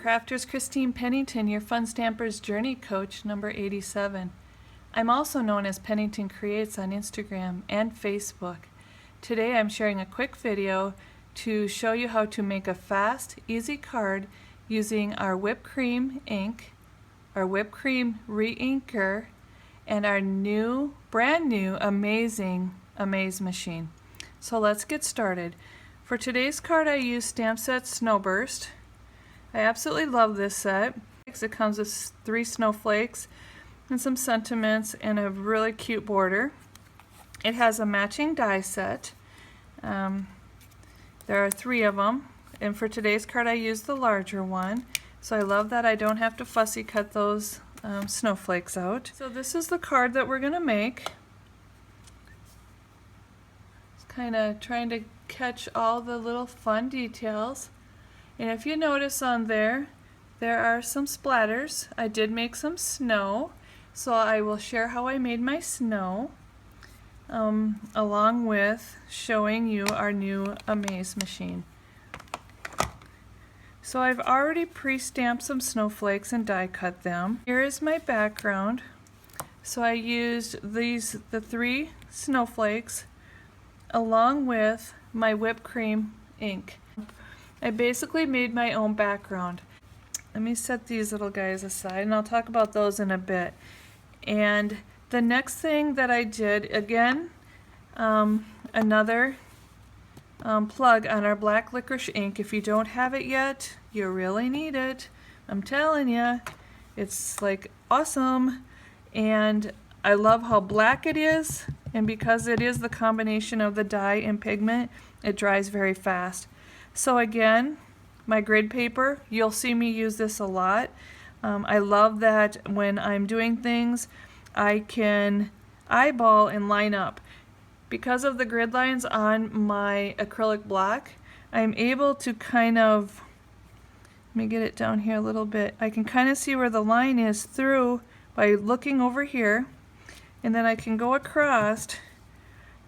Crafter's Christine Pennington, your Fun Stampers Journey Coach number 87. I'm also known as Pennington Creates on Instagram and Facebook. Today I'm sharing a quick video to show you how to make a fast, easy card using our whipped cream ink, our whipped cream reinker, and our brand new Amazing AMAZE machine. So let's get started. For today's card I used stamp set Snowburst. I absolutely love this set. It comes with 3 snowflakes and some sentiments and a really cute border. It has a matching die set. There are 3 of them, and for today's card I used the larger one. So I love that I don't have to fussy cut those snowflakes out. So this is the card that we're going to make. It's kind of trying to catch all the little fun details. And if you notice on there are some splatters. I did make some snow, so I will share how I made my snow along with showing you our new AMAZE machine. So I've already pre-stamped some snowflakes and die cut them. Here is my background. So I used the 3 snowflakes along with my whipped cream ink. I basically made my own background. Let me set these little guys aside and I'll talk about those in a bit. And the next thing that I did, again, another plug on our black licorice ink. If you don't have it yet, you really need it. I'm telling you, it's like awesome. And I love how black it is, and because it is the combination of the dye and pigment, it dries very fast. So again, my grid paper, you'll see me use this a lot. I love that when I'm doing things, I can eyeball and line up. Because of the grid lines on my acrylic block, I'm able to kind of, let me get it down here a little bit, I can kind of see where the line is through by looking over here, and then I can go across,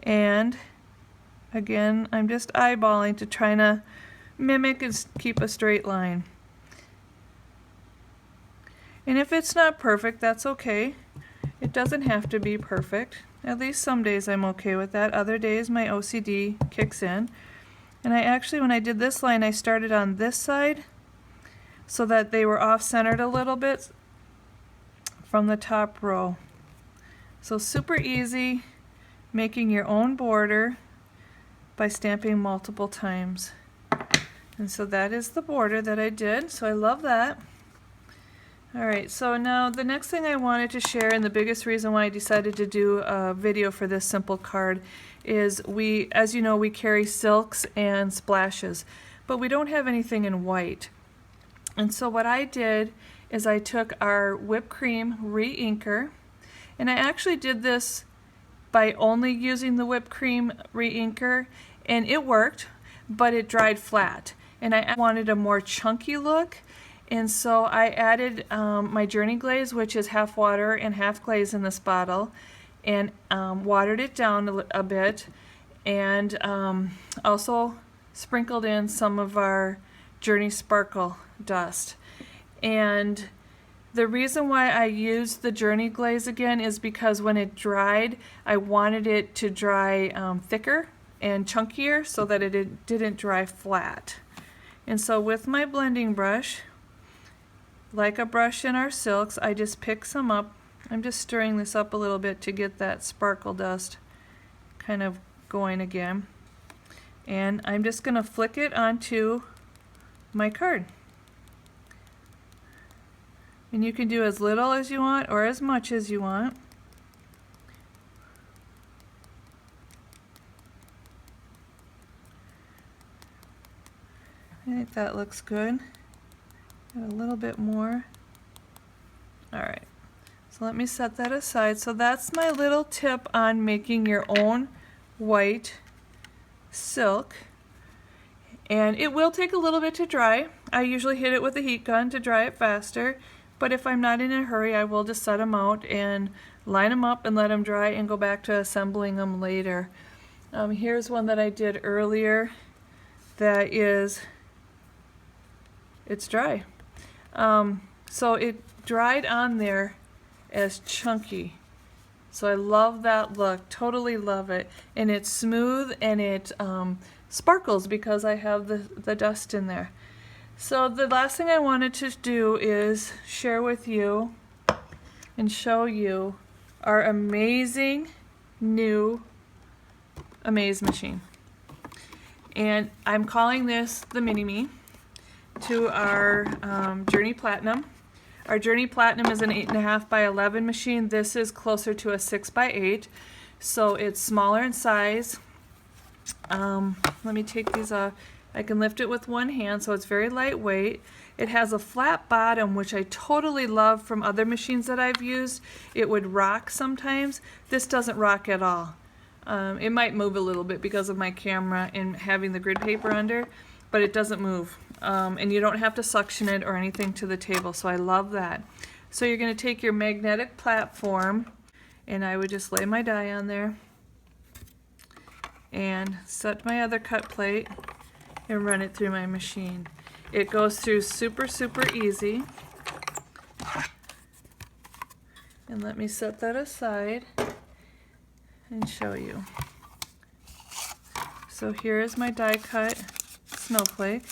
and again, I'm just eyeballing to try to mimic and keep a straight line. And if it's not perfect, that's okay. It doesn't have to be perfect. At least some days I'm okay with that. Other days my OCD kicks in. And I actually, when I did this line, I started on this side so that they were off-centered a little bit from the top row. So super easy making your own border by stamping multiple times. And so that is the border that I did, so I love that. Alright, so now the next thing I wanted to share, and the biggest reason why I decided to do a video for this simple card, is as you know, we carry silks and splashes, but we don't have anything in white. And so what I did is I took our whipped cream reinker, and I actually did this by only using the whipped cream reinker, and it worked, but it dried flat. And I wanted a more chunky look, and so I added my Journey Glaze, which is half water and half glaze in this bottle, and watered it down a bit, and also sprinkled in some of our Journey Sparkle dust. And the reason why I used the Journey Glaze again is because when it dried, I wanted it to dry thicker and chunkier so that it didn't dry flat. And so with my blending brush, like a brush in our silks, I just pick some up. I'm just stirring this up a little bit to get that sparkle dust kind of going again. And I'm just going to flick it onto my card. And you can do as little as you want or as much as you want. I think that looks good. Got a little bit more. Alright, so let me set that aside. So that's my little tip on making your own white silk. And it will take a little bit to dry. I usually hit it with a heat gun to dry it faster, but if I'm not in a hurry, I will just set them out and line them up and let them dry and go back to assembling them later. Here's one that I did earlier that is, it's dry. So it dried on there as chunky. So I love that look, totally love it. And it's smooth and it sparkles because I have the dust in there. So the last thing I wanted to do is share with you and show you our amazing new Amaze machine. And I'm calling this the Mini-Me to our Journey Platinum. Our Journey Platinum is an 8.5 by 11 machine. This is closer to a 6 by 8, so it's smaller in size. Let me take these off. I can lift it with one hand, so it's very lightweight. It has a flat bottom, which I totally love from other machines that I've used. It would rock sometimes. This doesn't rock at all. It might move a little bit because of my camera and having the grid paper under, but it doesn't move. And you don't have to suction it or anything to the table, so I love that. So you're going to take your magnetic platform, and I would just lay my die on there and set my other cut plate and run it through my machine. It goes through super easy. And let me set that aside and show you. So here is my die cut snowflake.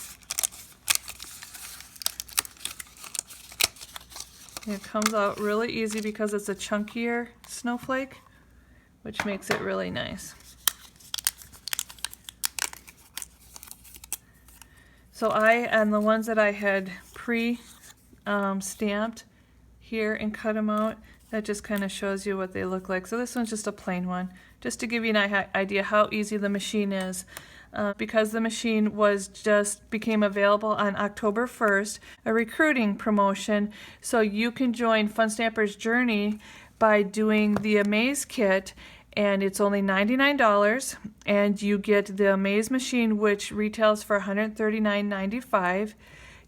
And it comes out really easy because it's a chunkier snowflake, which makes it really nice. So and the ones that I had stamped here and cut them out, that just kind of shows you what they look like. So this one's just a plain one, just to give you an idea how easy the machine is. Because the machine became available on October 1st, a recruiting promotion, so you can join Fun Stamper's Journey by doing the Amaze kit, and it's only $99, and you get the Amaze machine, which retails for $139.95.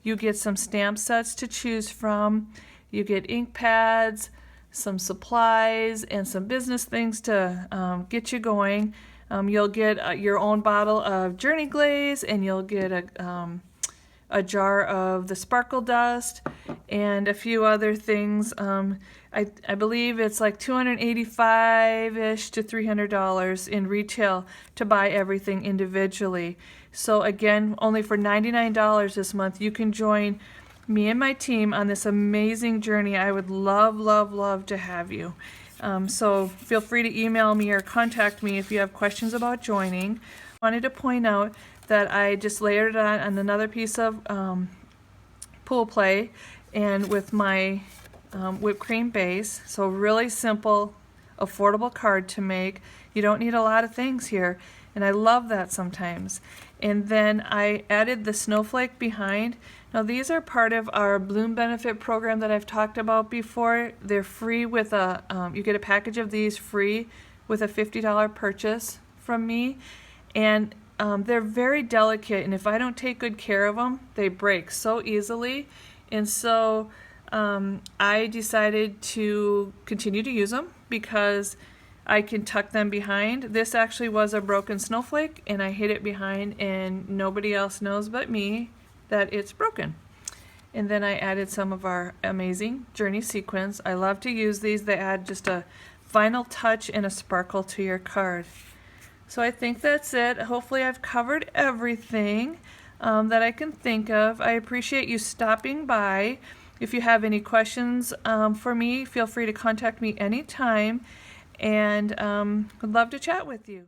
You get some stamp sets to choose from, you get ink pads, some supplies, and some business things to get you going. You'll get your own bottle of Journey Glaze, and you'll get a jar of the sparkle dust and a few other things. I believe it's like $285-ish to $300 in retail to buy everything individually. So again, only for $99 this month, you can join me and my team on this amazing journey. I would love to have you. So feel free to email me or contact me if you have questions about joining. I wanted to point out that I just layered it on another piece of pool play and with my whipped cream base. So really simple, affordable card to make. You don't need a lot of things here, and I love that sometimes. And then I added the snowflake behind. Now these are part of our Bloom Benefit program that I've talked about before. They're free with you get a package of these free with a $50 purchase from me. And they're very delicate, and if I don't take good care of them, they break so easily. And so I decided to continue to use them because I can tuck them behind. This actually was a broken snowflake, and I hid it behind, and nobody else knows but me that it's broken. And then I added some of our Amazing Journey Sequins. I love to use these. They add just a final touch and a sparkle to your card. So I think that's it. Hopefully I've covered everything that I can think of. I appreciate you stopping by. If you have any questions for me, feel free to contact me anytime, and would love to chat with you.